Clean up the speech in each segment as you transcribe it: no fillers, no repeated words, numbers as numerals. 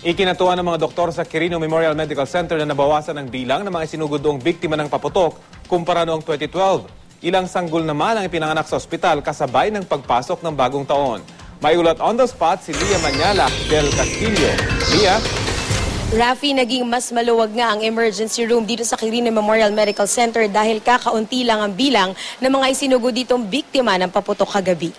Ikinatuwa ng mga doktor sa Quirino Memorial Medical Center na nabawasan ang bilang ng mga isinugodoong biktima ng paputok kumpara noong 2012. Ilang sanggol naman ang ipinanganak sa ospital kasabay ng pagpasok ng bagong taon. May ulat on the spot si Lia Manyala del Castillo. Lia? Rafi, naging mas maluwag nga ang emergency room dito sa Quirino Memorial Medical Center dahil kakaunti lang ang bilang ng mga isinugod ditong biktima ng paputok kagabi.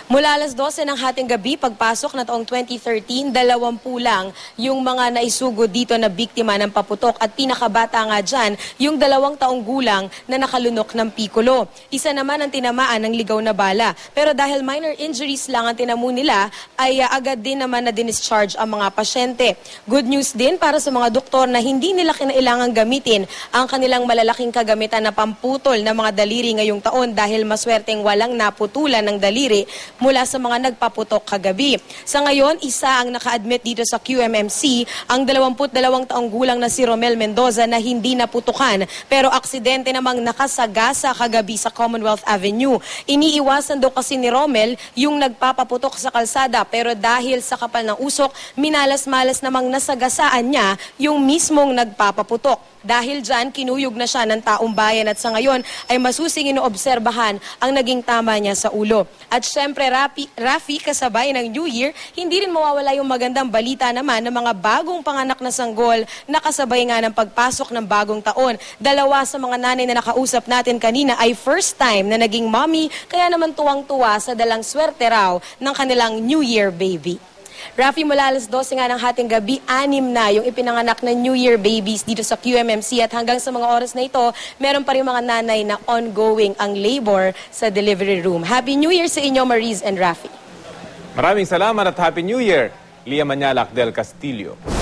Mula alas 12 ng hating gabi, pagpasok na taong 2013, 20 lang yung mga naisugod dito na biktima ng paputok at pinakabata nga dyan, yung 2 taong gulang na nakalunok ng pikulo. Isa naman ang tinamaan ng ligaw na bala. Pero dahil minor injuries lang ang tinamo nila, ay agad din naman na dinischarge ang mga pasyente. Good news din para sa mga doktor na hindi nila kinailangan gamitin ang kanilang malalaking kagamitan na pamputol ng mga daliri ngayong taon dahil maswerteng walang naputulan ng daliri mula sa mga nagpaputok kagabi. Sa ngayon, isa ang naka-admit dito sa QMMC, ang 22 taong gulang na si Romel Mendoza na hindi naputukan pero aksidente namang nakasagasa kagabi sa Commonwealth Avenue. Iniiwasan daw kasi ni Romel yung nagpapaputok sa kalsada pero dahil sa kapal ng usok, minalas-malas namang nasagasaan niya yung mismong nagpapaputok. Dahil dyan, kinuyog na siya ng taong bayan at sa ngayon ay masusing inoobserbahan ang naging tama niya sa ulo. At syempre, Rafi, kasabay ng New Year, hindi rin mawawala yung magandang balita naman ng mga bagong panganak na sanggol na kasabay nga ng pagpasok ng bagong taon. 2 sa mga nanay na nakausap natin kanina ay first time na naging mommy, kaya naman tuwang-tuwa sa dalang swerte raw ng kanilang New Year baby. Rafi, mula alas 12 nga ng hating gabi, 6 na yung ipinanganak na New Year babies dito sa QMMC at hanggang sa mga oras na ito, meron pa rin mga nanay na ongoing ang labor sa delivery room. Happy New Year sa inyo, Mariz and Rafi. Maraming salamat at Happy New Year, Lia Manyala del Castillo.